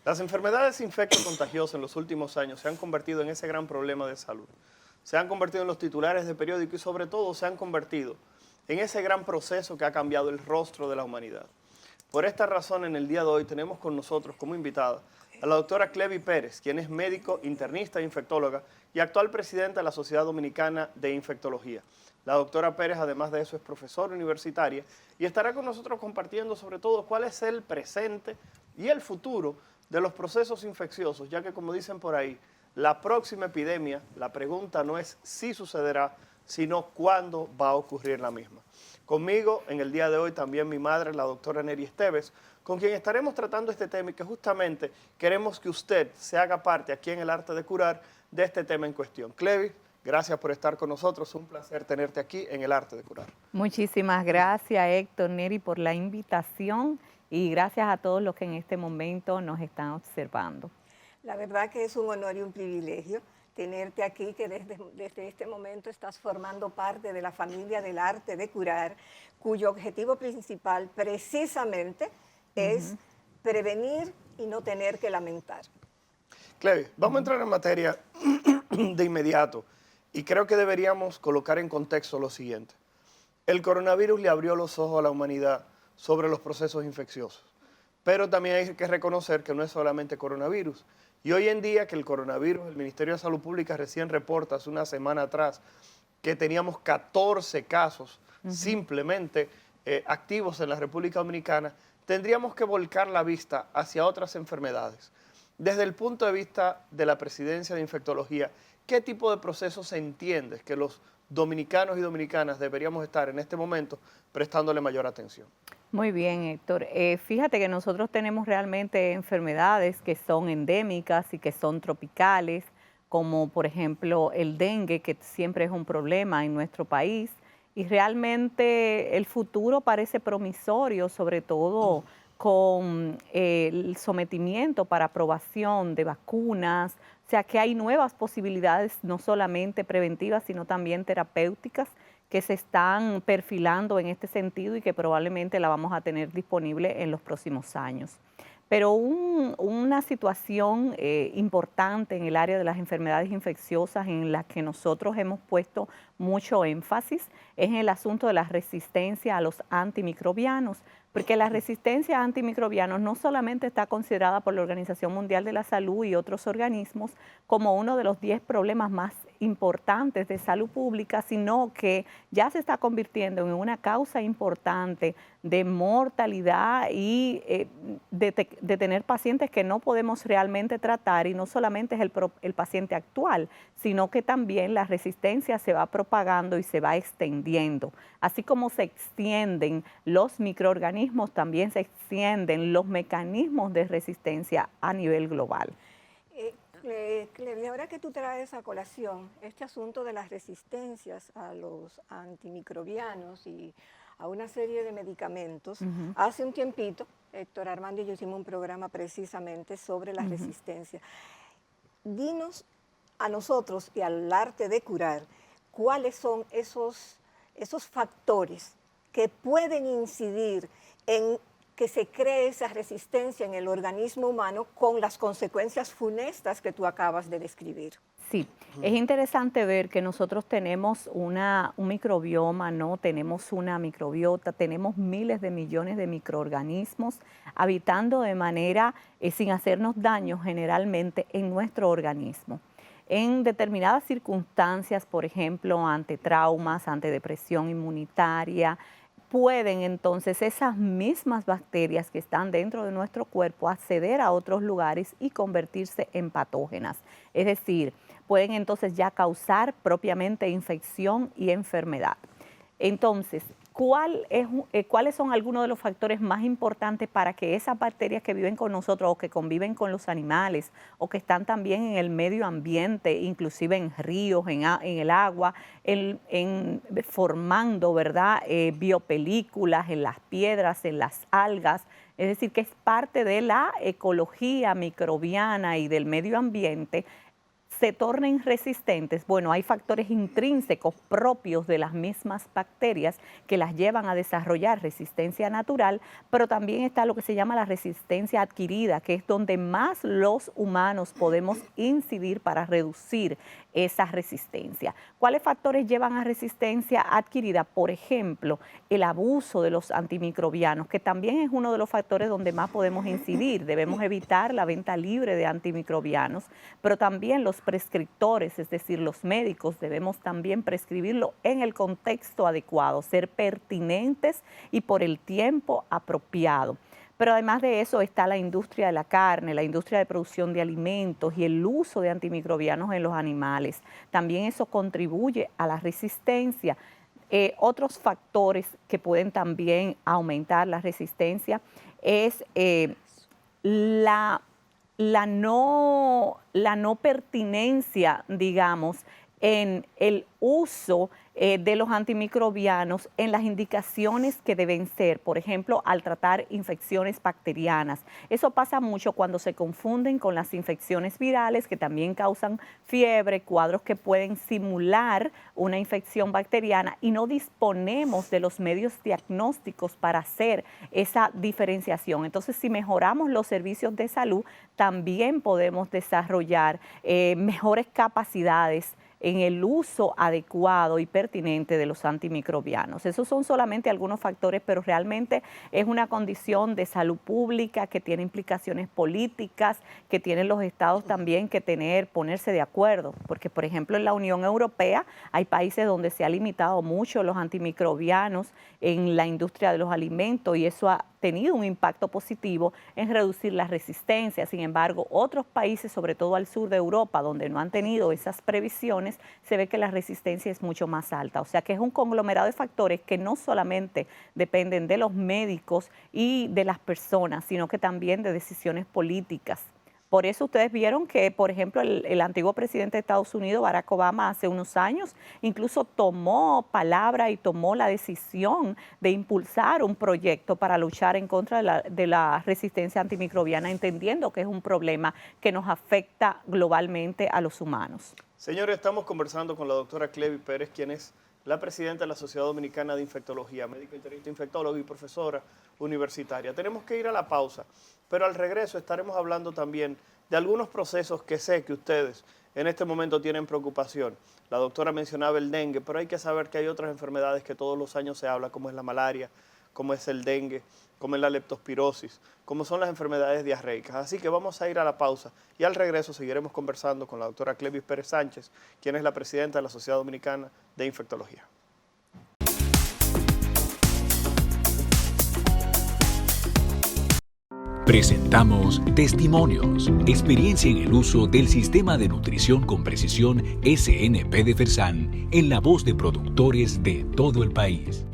Las enfermedades infecto-contagiosas en los últimos años se han convertido en ese gran problema de salud. Se han convertido en los titulares de periódico y sobre todo se han convertido en ese gran proceso que ha cambiado el rostro de la humanidad. Por esta razón, en el día de hoy tenemos con nosotros como invitada a la doctora Clevi Pérez, quien es médico, internista e infectóloga y actual presidenta de la Sociedad Dominicana de Infectología. La doctora Pérez, además de eso, es profesora universitaria y estará con nosotros compartiendo sobre todo cuál es el presente y el futuro de los procesos infecciosos, ya que como dicen por ahí, la próxima epidemia, la pregunta no es si sucederá, sino cuándo va a ocurrir la misma. Conmigo en el día de hoy también mi madre, la doctora Neri Esteves, con quien estaremos tratando este tema y que justamente queremos que usted se haga parte aquí en el Arte de Curar de este tema en cuestión. Clevi, gracias por estar con nosotros, un placer tenerte aquí en el Arte de Curar. Muchísimas gracias, Héctor, Neri, por la invitación y gracias a todos los que en este momento nos están observando. La verdad que es un honor y un privilegio tenerte aquí, que desde este momento estás formando parte de la familia del Arte de Curar, cuyo objetivo principal precisamente es prevenir y no tener que lamentar. Clevi, vamos a entrar en materia de inmediato y creo que deberíamos colocar en contexto lo siguiente. El coronavirus le abrió los ojos a la humanidad sobre los procesos infecciosos, pero también hay que reconocer que no es solamente coronavirus. Y hoy en día que el coronavirus, el Ministerio de Salud Pública recién reporta hace una semana atrás que teníamos 14 casos simplemente activos en la República Dominicana, tendríamos que volcar la vista hacia otras enfermedades. Desde el punto de vista de la presidencia de infectología, ¿qué tipo de procesos se entiende que los dominicanos y dominicanas deberíamos estar en este momento prestándole mayor atención? Muy bien, Héctor. Fíjate que nosotros tenemos realmente enfermedades que son endémicas y que son tropicales, como por ejemplo el dengue, que siempre es un problema en nuestro país. Y realmente el futuro parece promisorio, sobre todo con el sometimiento para aprobación de vacunas. O sea que hay nuevas posibilidades, no solamente preventivas, sino también terapéuticas, que se están perfilando en este sentido y que probablemente la vamos a tener disponible en los próximos años. Pero una situación importante en el área de las enfermedades infecciosas en la que nosotros hemos puesto mucho énfasis es en el asunto de la resistencia a los antimicrobianos, porque la resistencia a antimicrobianos no solamente está considerada por la Organización Mundial de la Salud y otros organismos como uno de los 10 problemas más importantes de salud pública, sino que ya se está convirtiendo en una causa importante de mortalidad y de tener pacientes que no podemos realmente tratar, y no solamente es el paciente actual, sino que también la resistencia se va propagando y se va extendiendo. Así como se extienden los microorganismos, también se extienden los mecanismos de resistencia a nivel global. Clevi, ahora que tú traes a colación este asunto de las resistencias a los antimicrobianos y a una serie de medicamentos, hace un tiempito, Héctor Armando y yo hicimos un programa precisamente sobre la resistencia. Dinos a nosotros y al Arte de Curar, ¿cuáles son esos factores que pueden incidir en que se cree esa resistencia en el organismo humano con las consecuencias funestas que tú acabas de describir? Sí, es interesante ver que nosotros tenemos un microbioma, ¿no? Tenemos una microbiota, tenemos miles de millones de microorganismos habitando de manera sin hacernos daño generalmente en nuestro organismo. En determinadas circunstancias, por ejemplo, ante traumas, ante depresión inmunitaria, pueden entonces esas mismas bacterias que están dentro de nuestro cuerpo acceder a otros lugares y convertirse en patógenas. Es decir, pueden entonces ya causar propiamente infección y enfermedad. Entonces, ¿cuáles son algunos de los factores más importantes para que esas bacterias que viven con nosotros o que conviven con los animales o que están también en el medio ambiente, inclusive en ríos, en el agua, formando, ¿verdad?, biopelículas en las piedras, en las algas? Es decir, que es parte de la ecología microbiana y del medio ambiente, se tornen resistentes, bueno, hay factores intrínsecos propios de las mismas bacterias que las llevan a desarrollar resistencia natural, pero también está lo que se llama la resistencia adquirida, que es donde más los humanos podemos incidir para reducir esa resistencia. ¿Cuáles factores llevan a resistencia adquirida? Por ejemplo, el abuso de los antimicrobianos, que también es uno de los factores donde más podemos incidir. Debemos evitar la venta libre de antimicrobianos, pero también los prescriptores, es decir, los médicos, debemos también prescribirlo en el contexto adecuado, ser pertinentes y por el tiempo apropiado. Pero además de eso está la industria de la carne, la industria de producción de alimentos y el uso de antimicrobianos en los animales. También eso contribuye a la resistencia. Otros factores que pueden también aumentar la resistencia es la no pertinencia, digamos, en el uso de los antimicrobianos en las indicaciones que deben ser, por ejemplo, al tratar infecciones bacterianas. Eso pasa mucho cuando se confunden con las infecciones virales, que también causan fiebre, cuadros que pueden simular una infección bacteriana, y no disponemos de los medios diagnósticos para hacer esa diferenciación. Entonces, si mejoramos los servicios de salud, también podemos desarrollar mejores capacidades en el uso adecuado y pertinente de los antimicrobianos. Esos son solamente algunos factores, pero realmente es una condición de salud pública que tiene implicaciones políticas, que tienen los estados también que ponerse de acuerdo, porque por ejemplo en la Unión Europea hay países donde se ha limitado mucho los antimicrobianos en la industria de los alimentos y eso ha tenido un impacto positivo en reducir la resistencia. Sin embargo, otros países, sobre todo al sur de Europa, donde no han tenido esas previsiones, se ve que la resistencia es mucho más alta. O sea que es un conglomerado de factores que no solamente dependen de los médicos y de las personas, sino que también de decisiones políticas. Por eso ustedes vieron que, por ejemplo, el antiguo presidente de Estados Unidos, Barack Obama, hace unos años, incluso tomó palabra y tomó la decisión de impulsar un proyecto para luchar en contra de la resistencia antimicrobiana, entendiendo que es un problema que nos afecta globalmente a los humanos. Señores, estamos conversando con la doctora Clevi Pérez, quien es la presidenta de la Sociedad Dominicana de Infectología, médico internista infectólogo y profesora universitaria. Tenemos que ir a la pausa, pero al regreso estaremos hablando también de algunos procesos que sé que ustedes en este momento tienen preocupación. La doctora mencionaba el dengue, pero hay que saber que hay otras enfermedades que todos los años se habla, como es la malaria, como es el dengue, como es la leptospirosis, como son las enfermedades diarreicas. Así que vamos a ir a la pausa y al regreso seguiremos conversando con la doctora Clevi Pérez Sánchez, quien es la presidenta de la Sociedad Dominicana de Infectología. Presentamos Testimonios, experiencia en el uso del Sistema de Nutrición con Precisión SNP de Felsan, en la voz de productores de todo el país.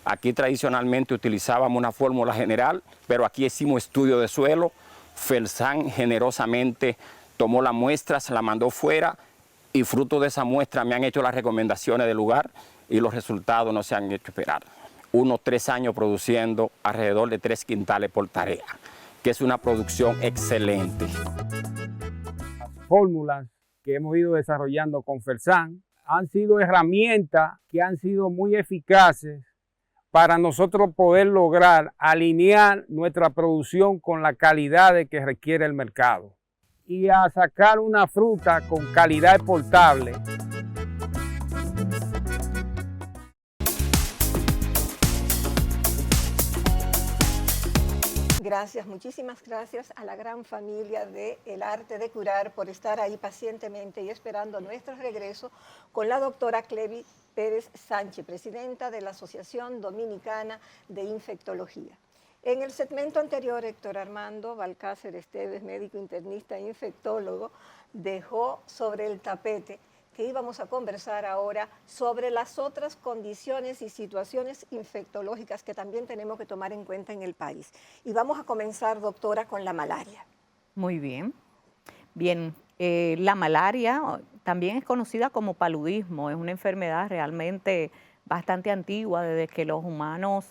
Aquí tradicionalmente utilizábamos una fórmula general, pero aquí hicimos estudio de suelo. Felsan generosamente tomó la muestra, se la mandó fuera y fruto de esa muestra me han hecho las recomendaciones del lugar y los resultados no se han hecho esperar. Unos 3 años produciendo alrededor de 3 quintales por tarea, que es una producción excelente. Las fórmulas que hemos ido desarrollando con Felsan han sido herramientas que han sido muy eficaces para nosotros poder lograr alinear nuestra producción con la calidad que requiere el mercado y a sacar una fruta con calidad exportable. Gracias, muchísimas gracias a la gran familia de El Arte de Curar por estar ahí pacientemente y esperando nuestro regreso con la doctora Clevi Pérez Sánchez, presidenta de la Asociación Dominicana de Infectología. En el segmento anterior, Héctor Armando Balcácer Esteves, médico internista e infectólogo, dejó sobre el tapete que íbamos a conversar ahora sobre las otras condiciones y situaciones infectológicas que también tenemos que tomar en cuenta en el país. Y vamos a comenzar, doctora, con la malaria. Muy bien. Bien, la malaria también es conocida como paludismo, es una enfermedad realmente bastante antigua, desde que los humanos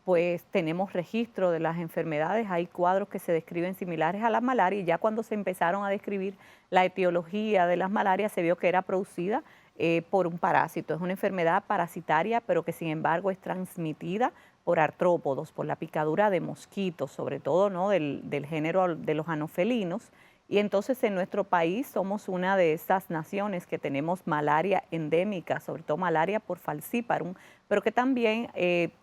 pues tenemos registro de las enfermedades, hay cuadros que se describen similares a la malaria y ya cuando se empezaron a describir la etiología de las malarias se vio que era producida por un parásito. Es una enfermedad parasitaria, pero que sin embargo es transmitida por artrópodos, por la picadura de mosquitos, sobre todo, ¿no?, del género de los anofelinos. Y entonces en nuestro país somos una de esas naciones que tenemos malaria endémica, sobre todo malaria por falciparum, pero que también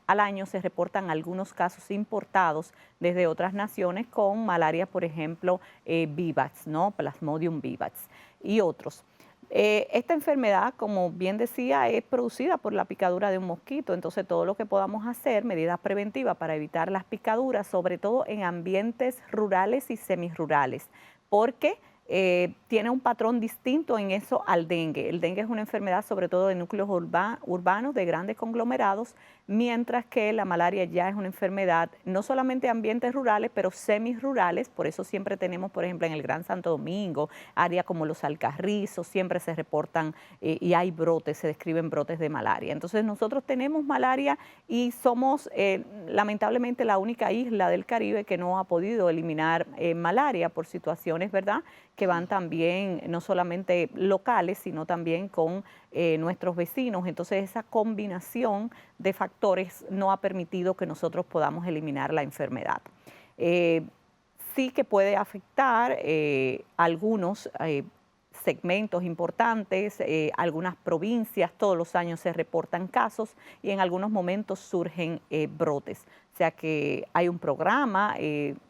al año se reportan algunos casos importados desde otras naciones con malaria, por ejemplo, vivax, ¿no?, Plasmodium vivax y otros. Esta enfermedad, como bien decía, es producida por la picadura de un mosquito, entonces todo lo que podamos hacer, medidas preventivas para evitar las picaduras, sobre todo en ambientes rurales y semirurales, porque tiene un patrón distinto en eso al dengue. El dengue es una enfermedad sobre todo de núcleos urbanos, de grandes conglomerados, mientras que la malaria ya es una enfermedad no solamente de ambientes rurales, pero semirurales. Por eso siempre tenemos, por ejemplo, en el Gran Santo Domingo, áreas como los Alcarrizos, siempre se reportan y hay brotes, se describen brotes de malaria. Entonces nosotros tenemos malaria y somos lamentablemente la única isla del Caribe que no ha podido eliminar malaria por situaciones, ¿verdad?, que van también no solamente locales, sino también con nuestros vecinos. Entonces esa combinación de factores no ha permitido que nosotros podamos eliminar la enfermedad. Sí que puede afectar algunos segmentos importantes, algunas provincias, todos los años se reportan casos y en algunos momentos surgen brotes. O sea que hay un programa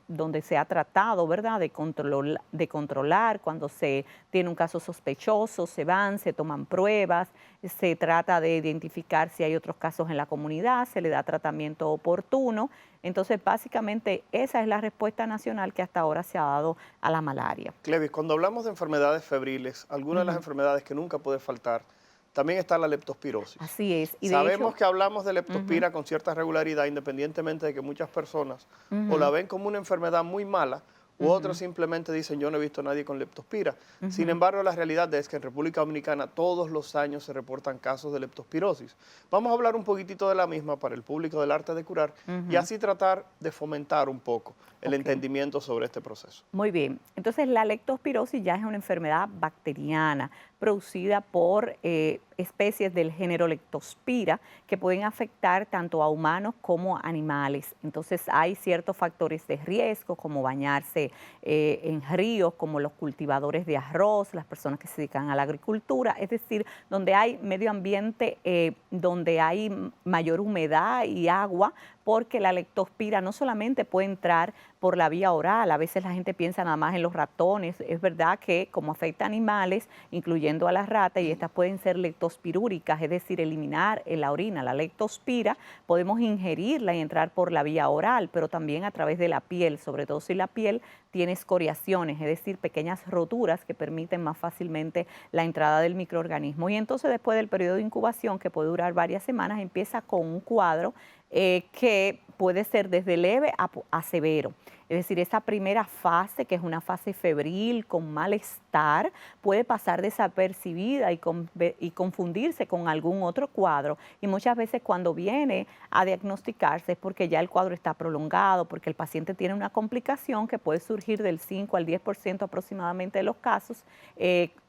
donde se ha tratado, ¿verdad?, de controlar cuando se tiene un caso sospechoso, se van, se toman pruebas, se trata de identificar si hay otros casos en la comunidad, se le da tratamiento oportuno. Entonces, básicamente, esa es la respuesta nacional que hasta ahora se ha dado a la malaria. Clevis, cuando hablamos de enfermedades febriles, algunas de las enfermedades que nunca puede faltar, también está la leptospirosis. Así es. Y Sabemos hecho, que hablamos de leptospira con cierta regularidad, independientemente de que muchas personas o la ven como una enfermedad muy mala, u otros simplemente dicen, yo no he visto a nadie con leptospira. Sin embargo, la realidad es que en República Dominicana todos los años se reportan casos de leptospirosis. Vamos a hablar un poquitito de la misma para el público del arte de curar y así tratar de fomentar un poco el entendimiento sobre este proceso. Muy bien. Entonces, la leptospirosis ya es una enfermedad bacteriana producida por especies del género Leptospira que pueden afectar tanto a humanos como a animales. Entonces hay ciertos factores de riesgo como bañarse en ríos, como los cultivadores de arroz, las personas que se dedican a la agricultura, es decir, donde hay medio ambiente, donde hay mayor humedad y agua, porque la leptospira no solamente puede entrar por la vía oral, a veces la gente piensa nada más en los ratones, es verdad que como afecta a animales, incluyendo a las ratas, y estas pueden ser leptospirúricas, es decir, eliminar en la orina la leptospira, podemos ingerirla y entrar por la vía oral, pero también a través de la piel, sobre todo si la piel tiene escoriaciones, es decir, pequeñas roturas que permiten más fácilmente la entrada del microorganismo. Y entonces después del periodo de incubación, que puede durar varias semanas, empieza con un cuadro que puede ser desde leve a severo. Es decir, esa primera fase, que es una fase febril, con malestar, puede pasar desapercibida y confundirse con algún otro cuadro. Y muchas veces cuando viene a diagnosticarse es porque ya el cuadro está prolongado, porque el paciente tiene una complicación que puede surgir del 5 al 10% aproximadamente de los casos,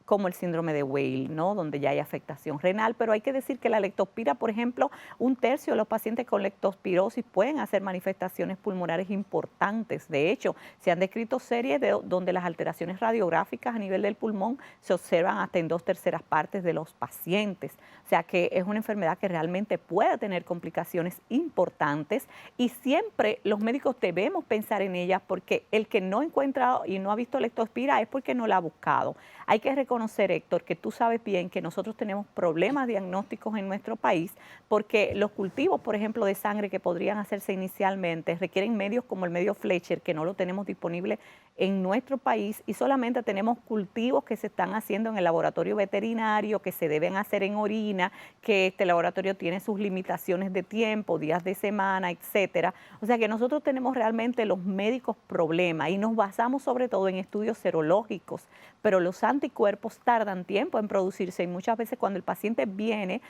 como el síndrome de Weil, ¿no?, donde ya hay afectación renal, pero hay que decir que la leptospira, por ejemplo, 1/3 de los pacientes con leptospirosis pueden hacer manifestaciones pulmonares importantes. De hecho, se han descrito series donde las alteraciones radiográficas a nivel del pulmón se observan hasta en 2/3 partes de los pacientes. O sea que es una enfermedad que realmente puede tener complicaciones importantes y siempre los médicos debemos pensar en ella, porque el que no encuentra y no ha visto leptospira es porque no la ha buscado. Hay que reconocer, Héctor, que tú sabes bien que nosotros tenemos problemas diagnósticos en nuestro país porque los cultivos, por ejemplo, de sangre que podrían hacerse inicialmente requieren medios como el medio Fletcher, que no lo tenemos disponible en nuestro país, y solamente tenemos cultivos que se están haciendo en el laboratorio veterinario, que se deben hacer en orina, que este laboratorio tiene sus limitaciones de tiempo, días de semana, etcétera. O sea que nosotros tenemos realmente los médicos problemas y nos basamos sobre todo en estudios serológicos, pero los anticuerpos tardan tiempo en producirse y muchas veces cuando el paciente viene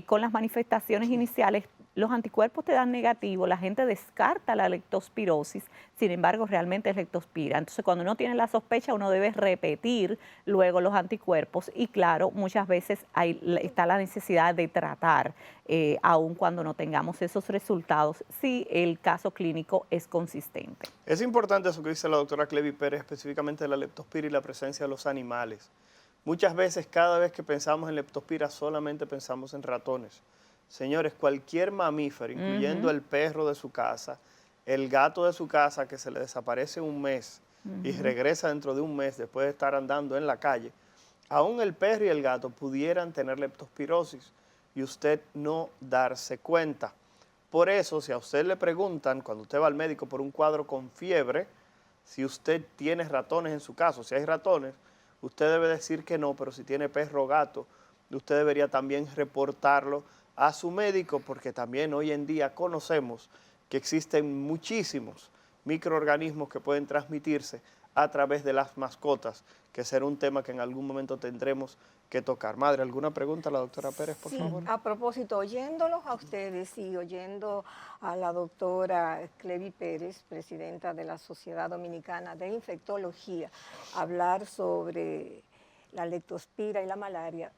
con las manifestaciones iniciales los anticuerpos te dan negativo, la gente descarta la leptospirosis, sin embargo realmente es leptospira. Entonces cuando uno tiene la sospecha uno debe repetir luego los anticuerpos y claro, muchas veces está la necesidad de tratar, aun cuando no tengamos esos resultados, si el caso clínico es consistente. Es importante eso que dice la doctora Clevi Pérez, específicamente de la leptospira y la presencia de los animales. Muchas veces, cada vez que pensamos en leptospira, solamente pensamos en ratones. Señores, cualquier mamífero, incluyendo el perro de su casa, el gato de su casa que se le desaparece un mes y regresa dentro de un mes después de estar andando en la calle, aún el perro y el gato pudieran tener leptospirosis y usted no darse cuenta. Por eso, si a usted le preguntan, cuando usted va al médico por un cuadro con fiebre, si usted tiene ratones en su casa, si hay ratones, usted debe decir que no, pero si tiene perro o gato, usted debería también reportarlo a su médico, porque también hoy en día conocemos que existen muchísimos microorganismos que pueden transmitirse a través de las mascotas, que será un tema que en algún momento tendremos que tocar. Madre, ¿alguna pregunta a la doctora Pérez, por favor? A propósito, oyéndolos a ustedes y oyendo a la doctora Clevi Pérez, presidenta de la Sociedad Dominicana de Infectología, hablar sobre la leptospira y la malaria,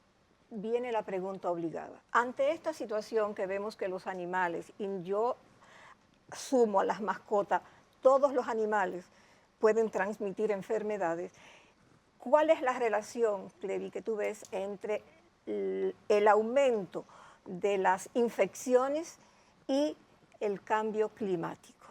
viene la pregunta obligada. Ante esta situación que vemos que los animales, y yo sumo a las mascotas, todos los animales pueden transmitir enfermedades, ¿cuál es la relación, Clevi, que tú ves entre el aumento de las infecciones y el cambio climático?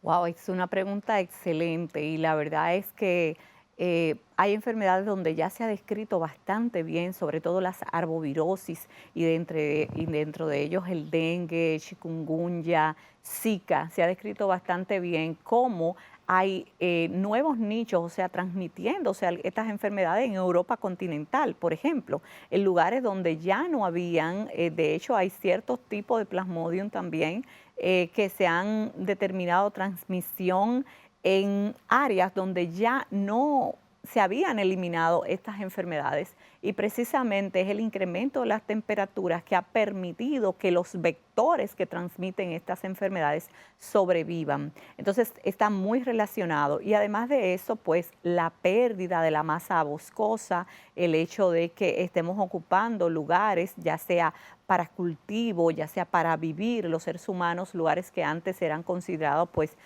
Wow, es una pregunta excelente y la verdad es que hay enfermedades donde ya se ha descrito bastante bien, sobre todo las arbovirosis y dentro de ellos el dengue, chikungunya, zika, se ha descrito bastante bien cómo hay nuevos nichos, o sea, transmitiéndose estas enfermedades en Europa continental, por ejemplo, en lugares donde ya no habían, de hecho hay ciertos tipos de Plasmodium también que se han determinado transmisión en áreas donde ya no se habían eliminado estas enfermedades y precisamente es el incremento de las temperaturas que ha permitido que los vectores que transmiten estas enfermedades sobrevivan. Entonces está muy relacionado y además de eso, pues la pérdida de la masa boscosa, el hecho de que estemos ocupando lugares, ya sea para cultivo, ya sea para vivir los seres humanos, lugares que antes eran considerados pues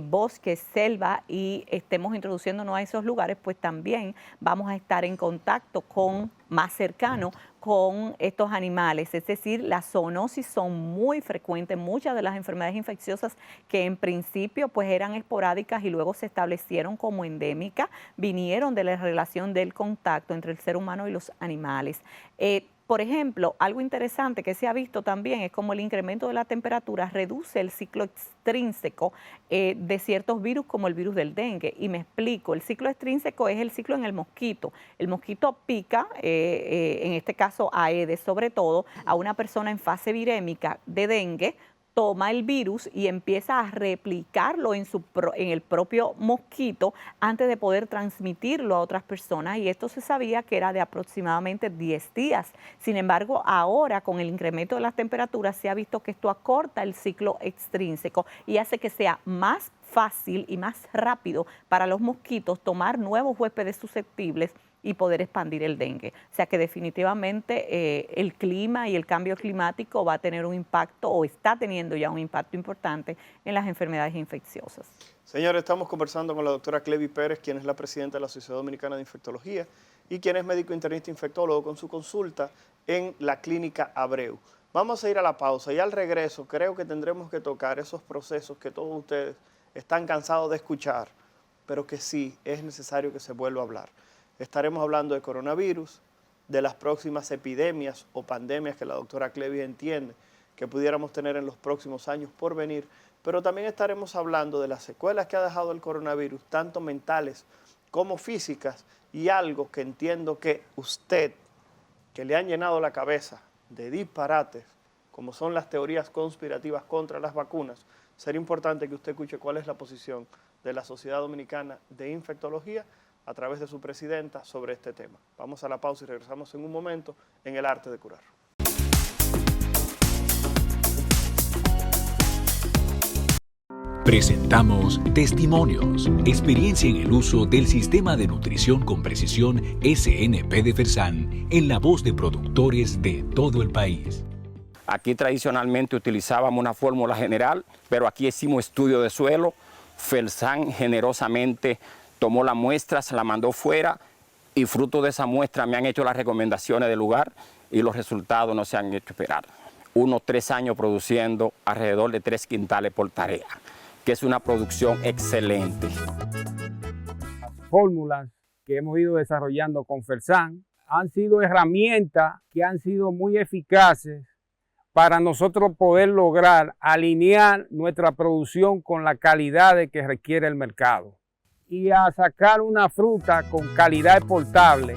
bosques, selva y estemos introduciéndonos a esos lugares, pues también vamos a estar en contacto más cercano con estos animales, es decir, las zoonosis son muy frecuentes, muchas de las enfermedades infecciosas que en principio pues eran esporádicas y luego se establecieron como endémicas, vinieron de la relación del contacto entre el ser humano y los animales. Por ejemplo, algo interesante que se ha visto también es como el incremento de la temperatura reduce el ciclo extrínseco de ciertos virus como el virus del dengue. Y me explico, el ciclo extrínseco es el ciclo en el mosquito. El mosquito pica, en este caso Aedes sobre todo, a una persona en fase virémica de dengue, toma el virus y empieza a replicarlo en el propio mosquito antes de poder transmitirlo a otras personas y esto se sabía que era de aproximadamente 10 días. Sin embargo, ahora con el incremento de las temperaturas se ha visto que esto acorta el ciclo extrínseco y hace que sea más fácil y más rápido para los mosquitos tomar nuevos huéspedes susceptibles y poder expandir el dengue. O sea que definitivamente el clima y el cambio climático va a tener un impacto o está teniendo ya un impacto importante en las enfermedades infecciosas. Señores, estamos conversando con la doctora Clevi Pérez, quien es la presidenta de la Sociedad Dominicana de Infectología y quien es médico internista infectólogo con su consulta en la Clínica Abreu. Vamos a ir a la pausa y al regreso creo que tendremos que tocar esos procesos que todos ustedes están cansados de escuchar, pero que sí es necesario que se vuelva a hablar. Estaremos hablando de coronavirus, de las próximas epidemias o pandemias que la doctora Clevi entiende que pudiéramos tener en los próximos años por venir, pero también estaremos hablando de las secuelas que ha dejado el coronavirus, tanto mentales como físicas, y algo que entiendo que usted, que le han llenado la cabeza de disparates, como son las teorías conspirativas contra las vacunas, sería importante que usted escuche cuál es la posición de la Sociedad Dominicana de Infectología a través de su presidenta sobre este tema. Vamos a la pausa y regresamos en un momento en El Arte de Curar. Presentamos Testimonios, experiencia en el uso del sistema de nutrición con precisión SNP de Fersan en la voz de productores de todo el país. Aquí tradicionalmente utilizábamos una fórmula general, pero aquí hicimos estudio de suelo. Fersan generosamente tomó la muestra, se la mandó fuera y fruto de esa muestra me han hecho las recomendaciones del lugar y los resultados no se han hecho esperar. Unos 3 años produciendo alrededor de 3 quintales por tarea, que es una producción excelente. Las fórmulas que hemos ido desarrollando con Fersan han sido herramientas que han sido muy eficaces para nosotros poder lograr alinear nuestra producción con la calidad que requiere el mercado y a sacar una fruta con calidad exportable.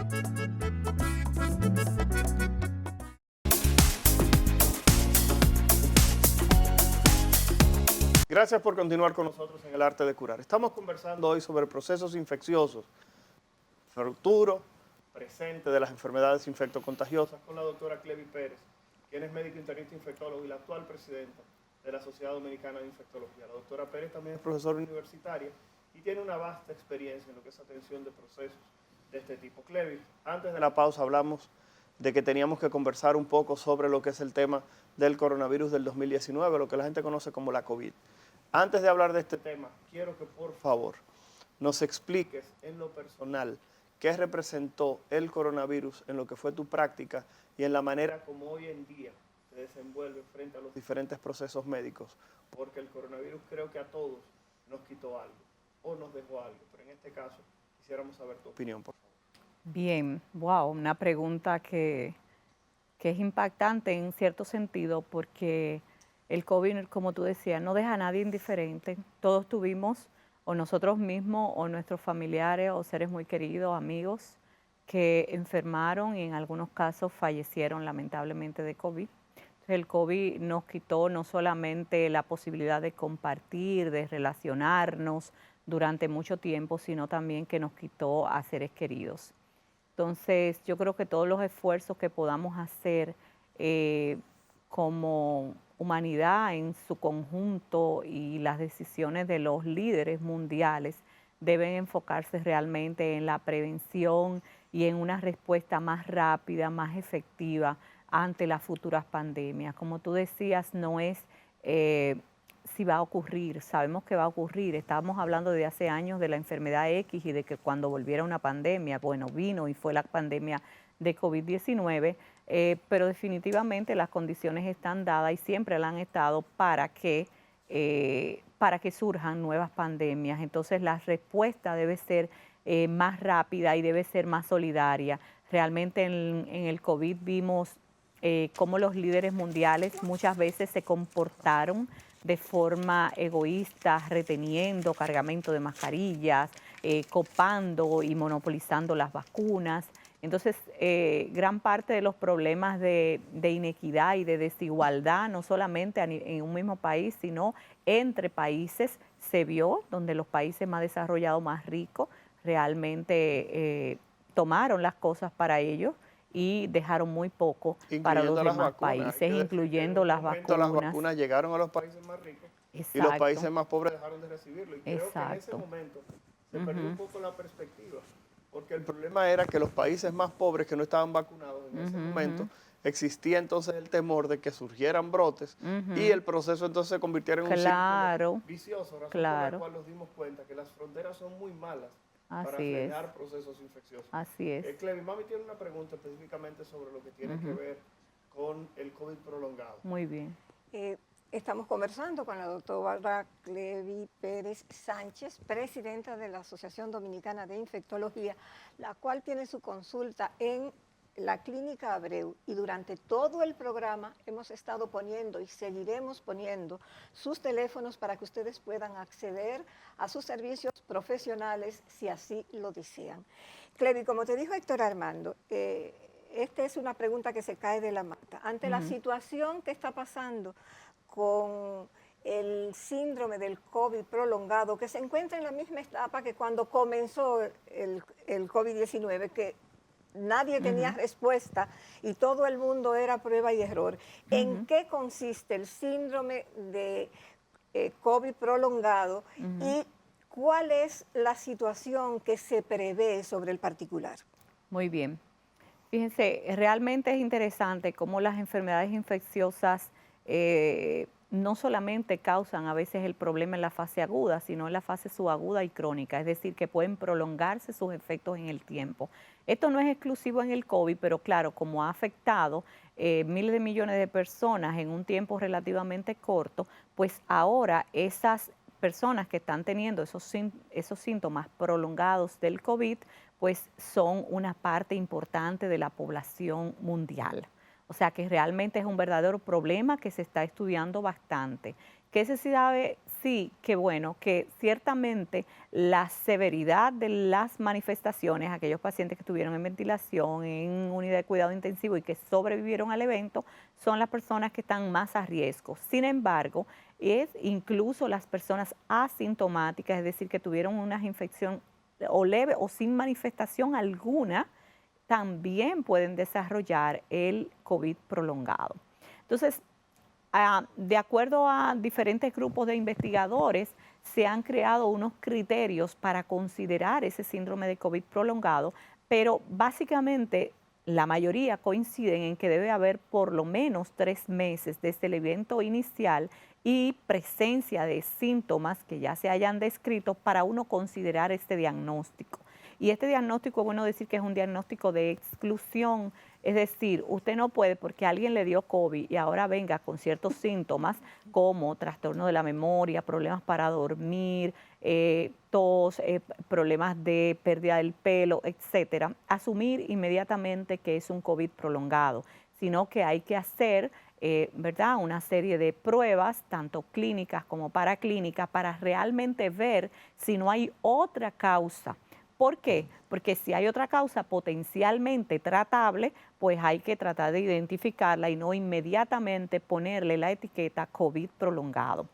Gracias por continuar con nosotros en El Arte de Curar. Estamos conversando hoy sobre procesos infecciosos, futuro, presente de las enfermedades infectocontagiosas con la doctora Clevi Pérez, quien es médico internista infectólogo y la actual presidenta de la Sociedad Dominicana de Infectología. La doctora Pérez también es profesora universitaria y tiene una vasta experiencia en lo que es atención de procesos de este tipo. Clevi, antes de la pausa hablamos de que teníamos que conversar un poco sobre lo que es el tema del coronavirus del 2019, lo que la gente conoce como la COVID. Antes de hablar de este tema, quiero que por favor nos expliques en lo personal qué representó el coronavirus en lo que fue tu práctica y en la manera como hoy en día se desenvuelve frente a los diferentes procesos médicos, porque el coronavirus creo que a todos nos quitó algo o nos dejó algo, pero en este caso quisiéramos saber tu opinión, por favor. Bien, wow, una pregunta que es impactante en cierto sentido porque el COVID, como tú decías, no deja a nadie indiferente. Todos tuvimos, o nosotros mismos, o nuestros familiares, o seres muy queridos, amigos, que enfermaron y en algunos casos fallecieron lamentablemente de COVID. Entonces, el COVID nos quitó no solamente la posibilidad de compartir, de relacionarnos durante mucho tiempo, sino también que nos quitó a seres queridos. Entonces, yo creo que todos los esfuerzos que podamos hacer como humanidad en su conjunto y las decisiones de los líderes mundiales deben enfocarse realmente en la prevención y en una respuesta más rápida, más efectiva ante las futuras pandemias. Como tú decías, no es si va a ocurrir, sabemos que va a ocurrir. Estábamos hablando de hace años de la enfermedad X y de que cuando volviera una pandemia, bueno, vino y fue la pandemia de COVID-19, pero definitivamente las condiciones están dadas y siempre la han estado para que surjan nuevas pandemias. Entonces la respuesta debe ser más rápida y debe ser más solidaria. Realmente en el COVID vimos cómo los líderes mundiales muchas veces se comportaron de forma egoísta, reteniendo cargamento de mascarillas, copando y monopolizando las vacunas. Entonces, gran parte de los problemas de inequidad y de desigualdad, no solamente en un mismo país, sino entre países, se vio, donde los países más desarrollados, más ricos, realmente tomaron las cosas para ellos y dejaron muy poco para los demás países, incluyendo las vacunas. Las vacunas llegaron a los países más ricos. Exacto. Y los países más pobres dejaron de recibirlo. Y creo que en ese Exacto. momento se perdió un poco la perspectiva, porque el problema era que los países más pobres que no estaban vacunados en ese momento, existía entonces el temor de que surgieran brotes y el proceso entonces se convirtiera en un círculo vicioso, razón por la cual nos dimos cuenta que las fronteras son muy malas para frenar procesos infecciosos. Así es. Clevi, mami tiene una pregunta específicamente sobre lo que tiene que ver con el COVID prolongado. Muy bien. Estamos conversando con la doctora Clevi Pérez Sánchez, presidenta de la Asociación Dominicana de Infectología, la cual tiene su consulta en la Clínica Abreu, y durante todo el programa hemos estado poniendo y seguiremos poniendo sus teléfonos para que ustedes puedan acceder a sus servicios profesionales si así lo desean. Clevi, como te dijo Héctor Armando, esta es una pregunta que se cae de la mata. Ante la situación que está pasando con el síndrome del COVID prolongado, que se encuentra en la misma etapa que cuando comenzó el COVID-19, que nadie tenía respuesta y todo el mundo era prueba y error. ¿En qué consiste el síndrome COVID prolongado y cuál es la situación que se prevé sobre el particular. Muy bien. Fíjense, realmente es interesante cómo las enfermedades infecciosas no solamente causan a veces el problema en la fase aguda, sino en la fase subaguda y crónica, es decir, que pueden prolongarse sus efectos en el tiempo. Esto no es exclusivo en el COVID, pero claro, como ha afectado miles de millones de personas en un tiempo relativamente corto, pues ahora esas personas que están teniendo esos síntomas prolongados del COVID, pues son una parte importante de la población mundial. O sea que realmente es un verdadero problema que se está estudiando bastante. ¿Qué se sabe? Sí, que bueno, que ciertamente la severidad de las manifestaciones, aquellos pacientes que estuvieron en ventilación, en unidad de cuidado intensivo y que sobrevivieron al evento, son las personas que están más a riesgo. Sin embargo, es incluso las personas asintomáticas, es decir, que tuvieron una infección o leve o sin manifestación alguna, también pueden desarrollar el COVID prolongado. Entonces, de acuerdo a diferentes grupos de investigadores, se han creado unos criterios para considerar ese síndrome de COVID prolongado, pero básicamente la mayoría coinciden en que debe haber por lo menos 3 meses desde el evento inicial y presencia de síntomas que ya se hayan descrito para uno considerar este diagnóstico. Y este diagnóstico, es bueno decir que es un diagnóstico de exclusión, es decir, usted no puede porque alguien le dio COVID y ahora venga con ciertos síntomas como trastorno de la memoria, problemas para dormir, tos, problemas de pérdida del pelo, etcétera, asumir inmediatamente que es un COVID prolongado, sino que hay que hacer ¿verdad? Una serie de pruebas, tanto clínicas como paraclínicas, para realmente ver si no hay otra causa. ¿Por qué? Porque si hay otra causa potencialmente tratable, pues hay que tratar de identificarla y no inmediatamente ponerle la etiqueta COVID prolongado.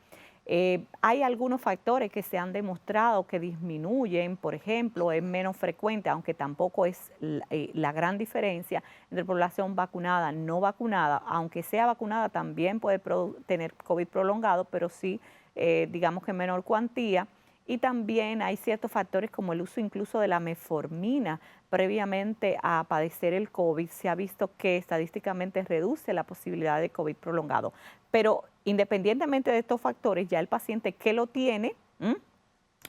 Hay algunos factores que se han demostrado que disminuyen, por ejemplo, es menos frecuente, aunque tampoco es la gran diferencia entre población vacunada, no vacunada, aunque sea vacunada también puede tener COVID prolongado, pero sí, digamos que en menor cuantía. Y también hay ciertos factores como el uso incluso de la metformina previamente a padecer el COVID. Se ha visto que estadísticamente reduce la posibilidad de COVID prolongado. Pero independientemente de estos factores, ya el paciente que lo tiene,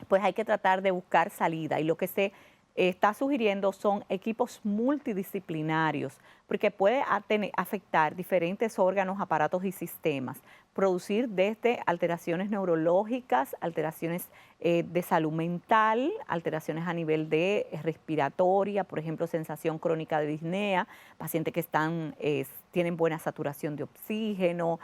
pues hay que tratar de buscar salida. Y lo que se está sugiriendo son equipos multidisciplinarios, porque puede afectar diferentes órganos, aparatos y sistemas, producir desde alteraciones neurológicas, alteraciones de salud mental, alteraciones a nivel de respiratoria, por ejemplo, sensación crónica de disnea, pacientes que tienen buena saturación de oxígeno,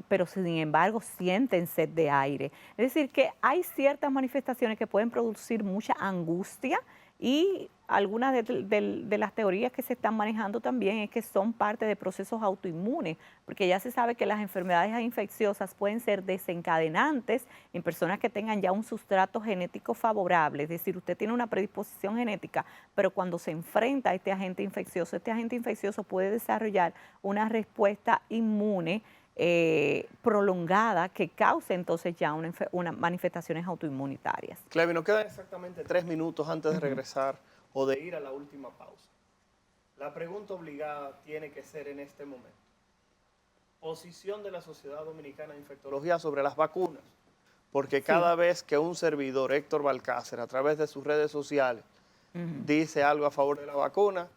pero sin embargo sienten sed de aire. Es decir, que hay ciertas manifestaciones que pueden producir mucha angustia y algunas de las teorías que se están manejando también es que son parte de procesos autoinmunes, porque ya se sabe que las enfermedades infecciosas pueden ser desencadenantes en personas que tengan ya un sustrato genético favorable, es decir, usted tiene una predisposición genética, pero cuando se enfrenta a este agente infeccioso puede desarrollar una respuesta inmune prolongada que cause entonces ya unas manifestaciones autoinmunitarias. Clevi, nos quedan exactamente 3 minutos antes de regresar o de ir a la última pausa. La pregunta obligada tiene que ser en este momento: posición de la Sociedad Dominicana de Infectología sobre las vacunas. Porque cada vez que un servidor, Héctor Balcácer, a través de sus redes sociales, dice algo a favor de la vacuna,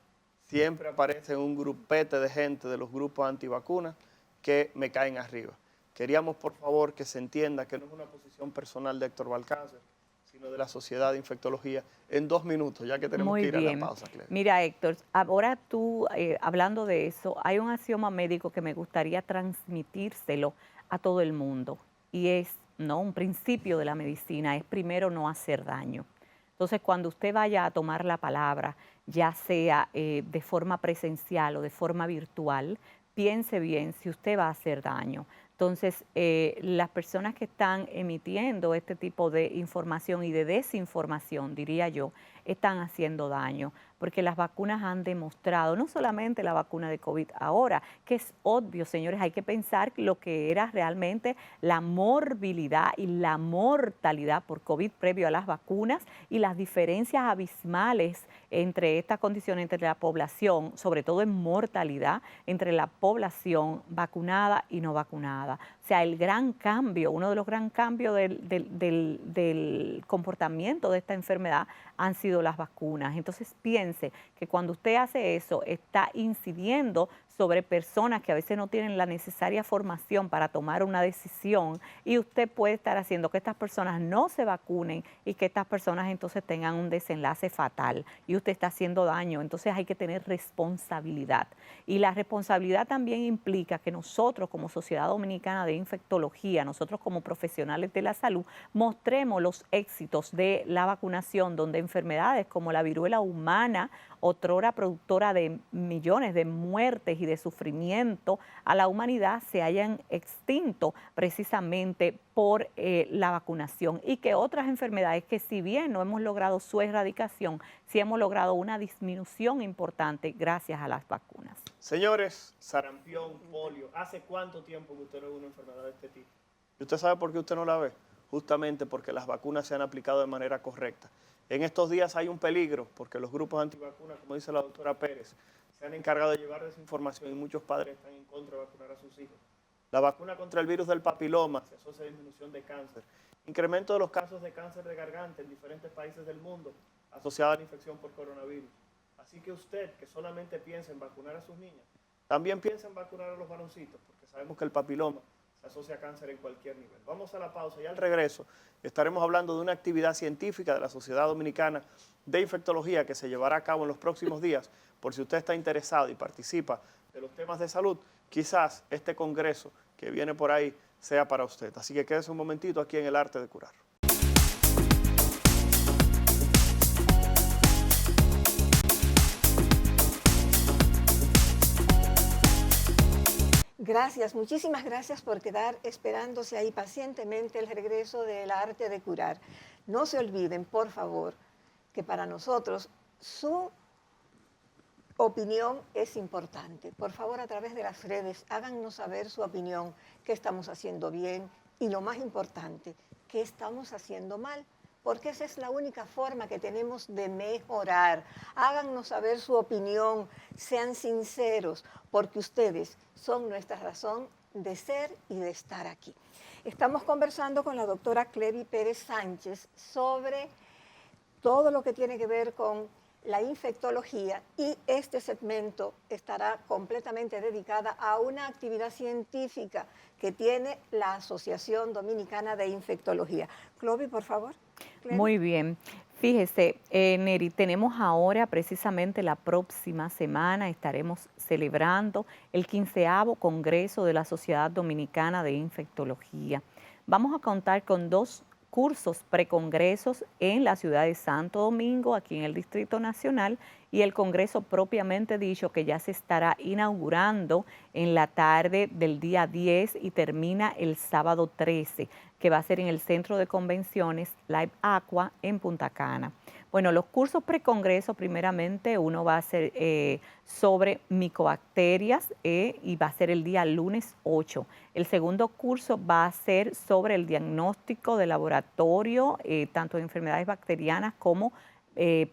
siempre aparece un grupete de gente de los grupos antivacunas que me caen arriba. Queríamos, por favor, que se entienda que no es una posición personal de Héctor Balcácer, sino de la Sociedad de Infectología. En 2 minutos, ya que tenemos que ir a la pausa, Clevi. Mira, Héctor, ahora tú, hablando de eso, hay un axioma médico que me gustaría transmitírselo a todo el mundo, y es, ¿no?, un principio de la medicina, es primero no hacer daño. Entonces, cuando usted vaya a tomar la palabra, ya sea de forma presencial o de forma virtual, piense bien si usted va a hacer daño. Entonces, las personas que están emitiendo este tipo de información y de desinformación, diría yo, están haciendo daño, porque las vacunas han demostrado, no solamente la vacuna de COVID ahora, que es obvio, señores, hay que pensar lo que era realmente la morbilidad y la mortalidad por COVID previo a las vacunas y las diferencias abismales entre estas condiciones, entre la población, sobre todo en mortalidad, entre la población vacunada y no vacunada. O sea, el gran cambio, uno de los gran cambios del comportamiento de esta enfermedad han sido las vacunas. Entonces piense que cuando usted hace eso, está incidiendo sobre personas que a veces no tienen la necesaria formación para tomar una decisión, y usted puede estar haciendo que estas personas no se vacunen y que estas personas entonces tengan un desenlace fatal, y usted está haciendo daño. Entonces hay que tener responsabilidad, y la responsabilidad también implica que nosotros como Sociedad Dominicana de Infectología, nosotros como profesionales de la salud, mostremos los éxitos de la vacunación, donde enfermedades como la viruela humana, otrora productora de millones de muertes y de sufrimiento a la humanidad, se hayan extinto precisamente por la vacunación, y que otras enfermedades que, si bien no hemos logrado su erradicación, sí hemos logrado una disminución importante gracias a las vacunas. Señores, sarampión, polio, ¿hace cuánto tiempo que usted no ve una enfermedad de este tipo? ¿Y usted sabe por qué usted no la ve? Justamente porque las vacunas se han aplicado de manera correcta. En estos días hay un peligro porque los grupos antivacunas, como dice la doctora Pérez, se han encargado de llevar desinformación y muchos padres están en contra de vacunar a sus hijos. La vacuna contra el virus del papiloma se asocia a disminución de cáncer, incremento de los casos de cáncer de garganta en diferentes países del mundo asociado a la infección por coronavirus. Así que usted, que solamente piensa en vacunar a sus niñas, también piensa en vacunar a los varoncitos, porque sabemos que el papiloma se asocia a cáncer en cualquier nivel. Vamos a la pausa y al regreso estaremos hablando de una actividad científica de la Sociedad Dominicana de Infectología que se llevará a cabo en los próximos días. Por si usted está interesado y participa de los temas de salud, quizás este congreso que viene por ahí sea para usted. Así que quédese un momentito aquí en El Arte de Curar. Gracias, muchísimas gracias por quedar esperándose ahí pacientemente el regreso del Arte de Curar. No se olviden, por favor, que para nosotros su opinión es importante. Por favor, a través de las redes, háganos saber su opinión, qué estamos haciendo bien y, lo más importante, qué estamos haciendo mal, porque esa es la única forma que tenemos de mejorar. Háganos saber su opinión, sean sinceros, porque ustedes son nuestra razón de ser y de estar aquí. Estamos conversando con la doctora Clevi Pérez Sánchez sobre todo lo que tiene que ver con la infectología, y este segmento estará completamente dedicada a una actividad científica que tiene la Asociación Dominicana de Infectología. Clevi, por favor. Clevi. Muy bien. Fíjese, Neri, tenemos ahora precisamente la próxima semana, estaremos celebrando el 15º Congreso de la Sociedad Dominicana de Infectología. Vamos a contar con 2 cursos precongresos en la ciudad de Santo Domingo, aquí en el Distrito Nacional, y el congreso propiamente dicho, que ya se estará inaugurando en la tarde del día 10 y termina el sábado 13, que va a ser en el Centro de Convenciones Live Aqua en Punta Cana. Bueno, los cursos precongreso, primeramente, uno va a ser sobre micobacterias y va a ser el día lunes 8. El segundo curso va a ser sobre el diagnóstico de laboratorio, tanto de enfermedades bacterianas como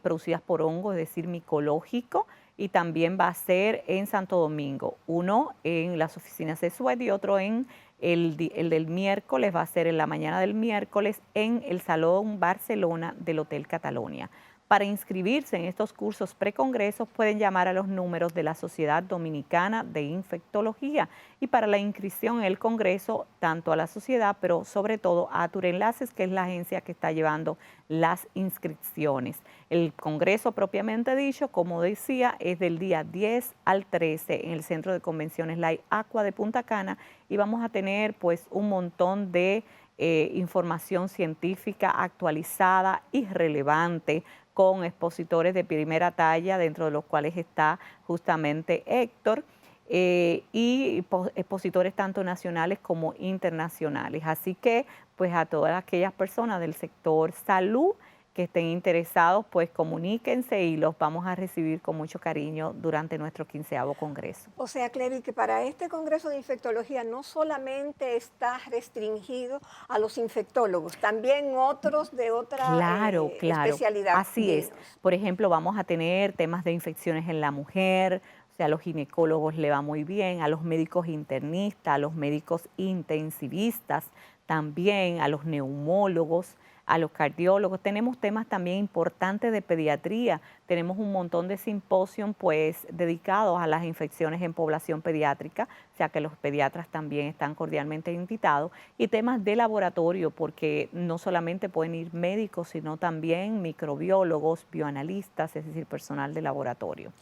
producidas por hongos, es decir, micológico, y también va a ser en Santo Domingo, uno en las oficinas de SUED y otro en el del miércoles, va a ser en la mañana del miércoles en el Salón Barcelona del Hotel Catalonia. Para inscribirse en estos cursos precongresos pueden llamar a los números de la Sociedad Dominicana de Infectología, y para la inscripción en el congreso, tanto a la sociedad, pero sobre todo a Turenlaces, que es la agencia que está llevando las inscripciones. El congreso propiamente dicho, como decía, es del día 10 al 13 en el Centro de Convenciones Live Aqua de Punta Cana, y vamos a tener pues un montón de información científica actualizada y relevante, con expositores de primera talla, dentro de los cuales está justamente Héctor. y expositores tanto nacionales como internacionales. Así que, pues a todas aquellas personas del sector salud que estén interesados, pues comuníquense y los vamos a recibir con mucho cariño durante nuestro 15º Congreso. O sea, Clevi, que para este Congreso de Infectología no solamente está restringido a los infectólogos, también otros de otra Claro, especialidad. así es. Dinos. Por ejemplo, vamos a tener temas de infecciones en la mujer, o sea, a los ginecólogos le va muy bien, a los médicos internistas, a los médicos intensivistas, también a los neumólogos, a los cardiólogos. Tenemos temas también importantes de pediatría. Tenemos un montón de simposios pues dedicados a las infecciones en población pediátrica, o sea que los pediatras también están cordialmente invitados, y temas de laboratorio, porque no solamente pueden ir médicos, sino también microbiólogos, bioanalistas, es decir, personal de laboratorio.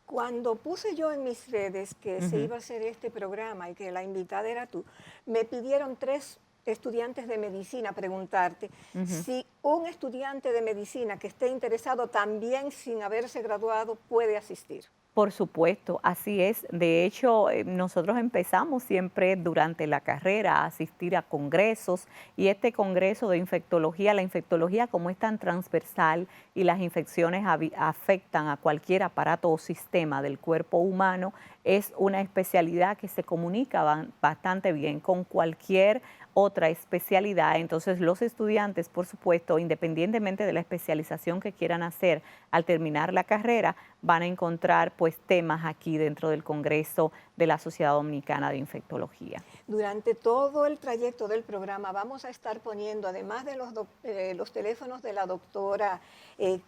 Cuando puse yo en mis redes que se iba a hacer este programa y que la invitada era tú, me pidieron 3 estudiantes de medicina preguntarte si un estudiante de medicina que esté interesado también sin haberse graduado puede asistir. Por supuesto, así es. De hecho, nosotros empezamos siempre durante la carrera a asistir a congresos, y este congreso de infectología, la infectología como es tan transversal y las infecciones afectan a cualquier aparato o sistema del cuerpo humano, es una especialidad que se comunica bastante bien con cualquier otra especialidad. Entonces los estudiantes, por supuesto, independientemente de la especialización que quieran hacer al terminar la carrera, van a encontrar pues temas aquí dentro del Congreso de la Sociedad Dominicana de Infectología. Durante todo el trayecto del programa vamos a estar poniendo, además de los teléfonos de la doctora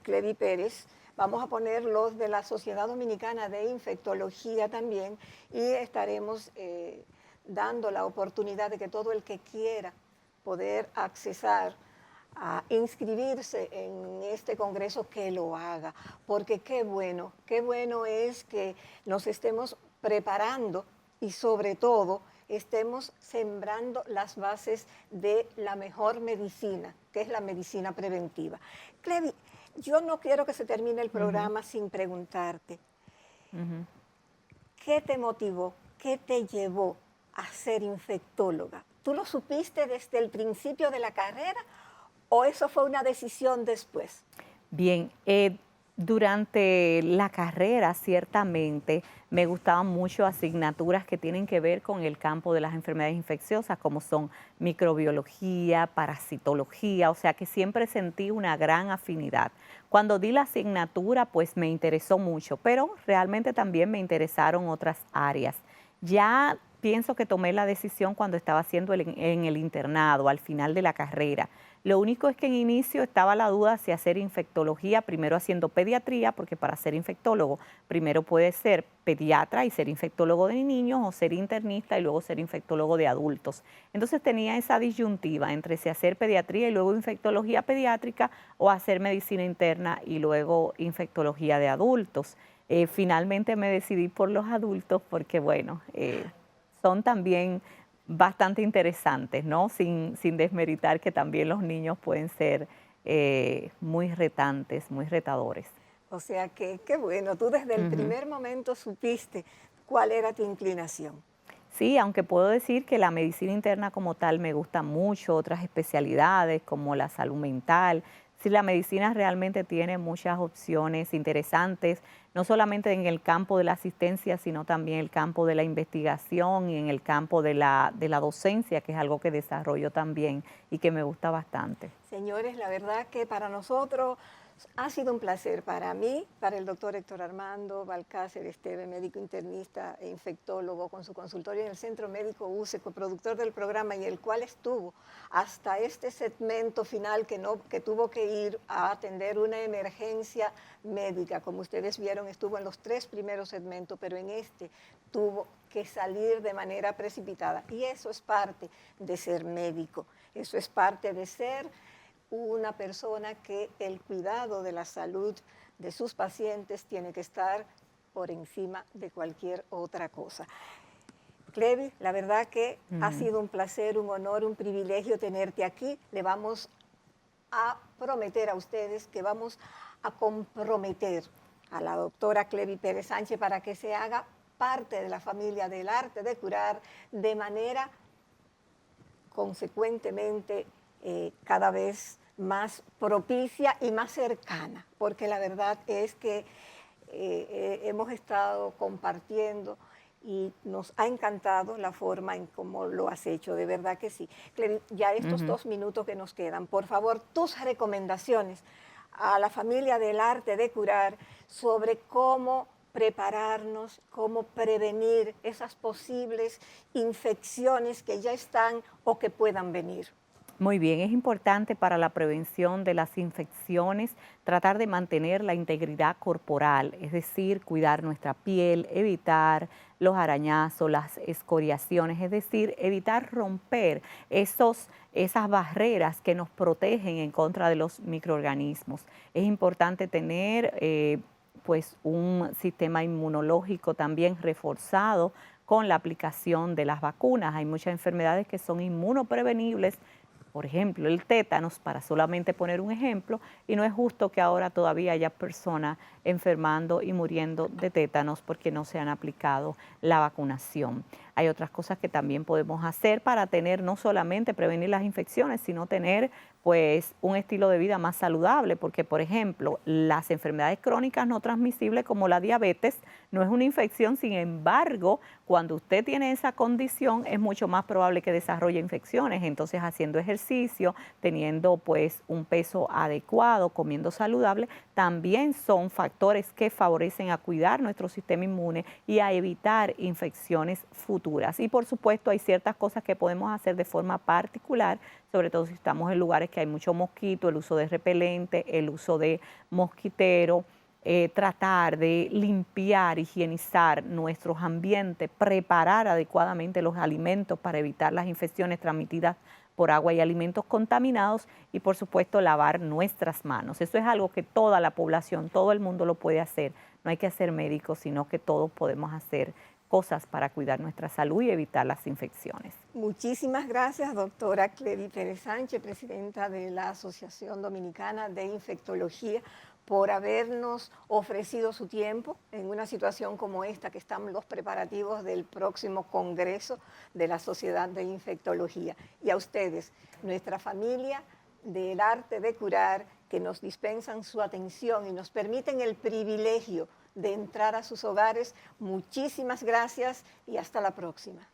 Clevi Pérez, vamos a poner los de la Sociedad Dominicana de Infectología también, y estaremos dando la oportunidad de que todo el que quiera poder accesar a inscribirse en este congreso, que lo haga, porque qué bueno es que nos estemos preparando y sobre todo estemos sembrando las bases de la mejor medicina, que es la medicina preventiva. Clevi, yo no quiero que se termine el programa sin preguntarte, ¿qué te motivó, qué te llevó a ser infectóloga? ¿Tú lo supiste desde el principio de la carrera o eso fue una decisión después? Bien, durante la carrera ciertamente me gustaban mucho asignaturas que tienen que ver con el campo de las enfermedades infecciosas, como son microbiología, parasitología, o sea que siempre sentí una gran afinidad. Cuando di la asignatura pues me interesó mucho, pero realmente también me interesaron otras áreas. Ya pienso que tomé la decisión cuando estaba haciendo en el internado, al final de la carrera. Lo único es que en inicio estaba la duda si hacer infectología, primero haciendo pediatría, porque para ser infectólogo primero puede ser pediatra y ser infectólogo de niños, o ser internista y luego ser infectólogo de adultos. Entonces tenía esa disyuntiva entre si hacer pediatría y luego infectología pediátrica, o hacer medicina interna y luego infectología de adultos. Finalmente me decidí por los adultos porque, bueno, son también bastante interesantes, ¿no? Sin desmeritar que también los niños pueden ser muy retantes, muy retadores. O sea que, qué bueno, tú desde el primer momento supiste cuál era tu inclinación. Sí, aunque puedo decir que la medicina interna como tal me gusta mucho, otras especialidades como la salud mental. Sí, la medicina realmente tiene muchas opciones interesantes, no solamente en el campo de la asistencia, sino también en el campo de la investigación y en el campo de la docencia, que es algo que desarrollo también y que me gusta bastante. Señores, la verdad que para nosotros ha sido un placer, para mí, para el doctor Héctor Armando Balcácer Esteve, médico internista e infectólogo con su consultorio en el Centro Médico UCE, coproductor del programa, y el cual estuvo hasta este segmento final que tuvo que ir a atender una emergencia médica. Como ustedes vieron, estuvo en los 3 primeros segmentos, pero en este tuvo que salir de manera precipitada. Y eso es parte de ser médico, eso es parte de ser una persona que el cuidado de la salud de sus pacientes tiene que estar por encima de cualquier otra cosa. Clevi, la verdad que ha sido un placer, un honor, un privilegio tenerte aquí. Le vamos a prometer a ustedes que vamos a comprometer a la doctora Clevi Pérez Sánchez para que se haga parte de la familia del arte de curar de manera consecuentemente cada vez más propicia y más cercana, porque la verdad es que hemos estado compartiendo y nos ha encantado la forma en cómo lo has hecho, de verdad que sí. Clery, ya estos 2 minutos que nos quedan, por favor, tus recomendaciones a la familia del arte de curar sobre cómo prepararnos, cómo prevenir esas posibles infecciones que ya están o que puedan venir. Muy bien, es importante para la prevención de las infecciones tratar de mantener la integridad corporal, es decir, cuidar nuestra piel, evitar los arañazos, las escoriaciones, es decir, evitar romper esas barreras que nos protegen en contra de los microorganismos. Es importante tener pues un sistema inmunológico también reforzado con la aplicación de las vacunas. Hay muchas enfermedades que son inmunoprevenibles. Por ejemplo, el tétanos, para solamente poner un ejemplo, y no es justo que ahora todavía haya personas enfermando y muriendo de tétanos porque no se han aplicado la vacunación. Hay otras cosas que también podemos hacer para tener, no solamente prevenir las infecciones, sino tener pues un estilo de vida más saludable, porque por ejemplo, las enfermedades crónicas no transmisibles como la diabetes no es una infección, sin embargo, cuando usted tiene esa condición es mucho más probable que desarrolle infecciones. Entonces, haciendo ejercicio, teniendo pues un peso adecuado, comiendo saludable, también son factores que favorecen a cuidar nuestro sistema inmune y a evitar infecciones futuras. Y por supuesto, hay ciertas cosas que podemos hacer de forma particular, sobre todo si estamos en lugares que hay mucho mosquito, el uso de repelente, el uso de mosquitero, tratar de limpiar, higienizar nuestros ambientes, preparar adecuadamente los alimentos para evitar las infecciones transmitidas por agua y alimentos contaminados y por supuesto lavar nuestras manos. Eso es algo que toda la población, todo el mundo lo puede hacer. No hay que ser médicos, sino que todos podemos hacer cosas para cuidar nuestra salud y evitar las infecciones. Muchísimas gracias, doctora Clery Pérez Sánchez, presidenta de la Asociación Dominicana de Infectología, por habernos ofrecido su tiempo en una situación como esta, que están los preparativos del próximo Congreso de la Sociedad de Infectología. Y a ustedes, nuestra familia del arte de curar, que nos dispensan su atención y nos permiten el privilegio de entrar a sus hogares. Muchísimas gracias y hasta la próxima.